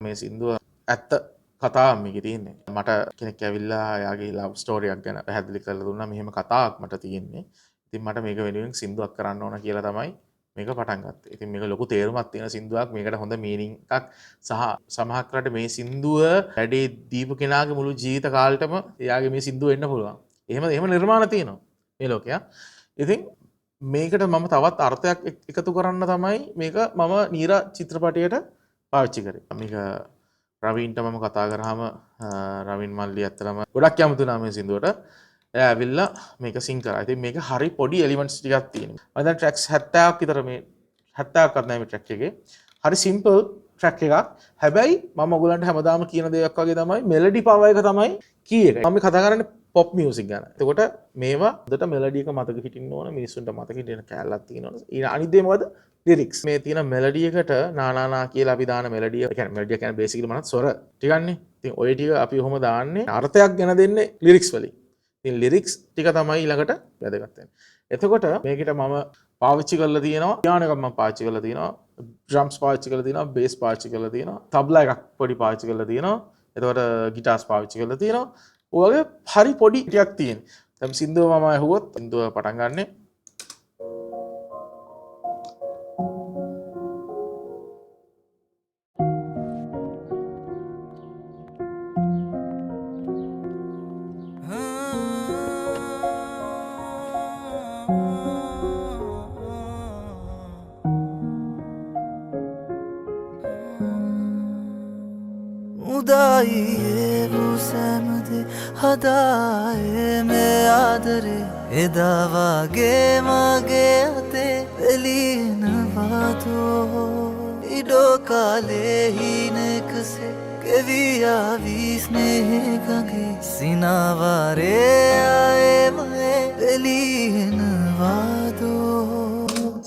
මේ සින්දුව ඇත්ත කතාවක් මේකේ තියෙන්නේ. මට කෙනෙක් ඇවිල්ලා එයාගේ ලව් ස්ටෝරියක් ගැන පැහැදිලි කරලා දුන්නා. මෙහෙම කතාවක් මට තියෙන්නේ. ඉතින් මට මේක වෙනුවෙන් සින්දුවක් කරන්න ඕන කියලා තමයි මේක පටන් ගත්තේ. ඉතින් මේක ලොකු තේරුමක් තියෙන සින්දුවක්. මේකට හොඳ මීනින් එකක් සහ සමහරකට මේ සින්දුව වැඩි දීපු කෙනාගේ මුළු ජීවිත කාලෙටම එයාගේ මේ සින්දුව එන්න පුළුවන්. එහෙම නිර්මාණ තියෙනවා මේ ලෝකයා. ඉතින් මේකට මම තවත් අර්ථයක් එකතු කරන්න තමයි මේක මම නීරා චිත්‍රපටයට පාවිච්චි කරේ. මේක රවින්ට මම කතා කරාම රවින් මල්ලි ඇත්තටම ගොඩක් කැමති වුණා මේ සින්දුවට. එයා ඇවිල්ලා මේක සිං කරා. ඉතින් මේක හරි පොඩි එලිමන්ට්ස් ටිකක් තියෙනවා. මම දැන් ට්‍රැක්ස් 70ක් විතර මේ 70ක්වත් නැහැ මේ ට්‍රැක් එකේ. හරි සිම්පල් ට්‍රැක් එකක්. හැබැයි මම ඔයගලන්ට හැමදාම කියන දේක් වගේ තමයි මෙලඩි පවර් එක තමයි කී එක. මම කතා කරන්නේ පොප් මියුසික් ගැන. එතකොට මේවා හොඳට මෙලඩි එක මතක හිටින්න ඕන, මිනිස්සුන්ට මතක හිටින කැලලක් තියෙනවනේ. ඊට අනිත් දේ මොකද? ලිරික්ස්. මේ තියෙන මෙලඩි එකට නානානා කියලා අපි දාන මෙලඩිය. ඒ කියන්නේ මෙලඩිය කියන්නේ බේසිකලි මනත් ස්වර ටිකන්නේ. ඉතින් ඔය ටික අපි ඔහොම දාන්නේ අර්ථයක් ගැන දෙන්නේ ලිරික්ස් වලින්. ඉතින් ලිරික්ස් ටික තමයි ඊළඟට වැදගත් වෙන්නේ. එතකොට මේකට මම පාවිච්චි කරලා තියෙනවා පියානෝ එකක් මම පාවිච්චි කරලා තියෙනවා, ඩ්‍රම්ස් පාවිච්චි කරලා තියෙනවා, බේස් පාවිච්චි කරලා තියෙනවා, තබ්ලා එකක් පොඩි පාවිච්චි කරලා තියෙනවා. එතකොට ගිටාර්ස් පාවිච්චි කරලා තියෙනවා. ඔය වගේ හරි පොඩි ටිකක් තියෙන. දැන් සින්දුව මම අහුවොත් සින්දුව පටන් ගන්නෙ උදායියේ වූසැමදේ හදායේ මේ ආදරේ එදා වගේ මගේ අතේ එළිනවාදෝ ඉඩෝ කාලේ හිනකසේ කෙවියා වී ස්නේහගගේ සිනාවාරේ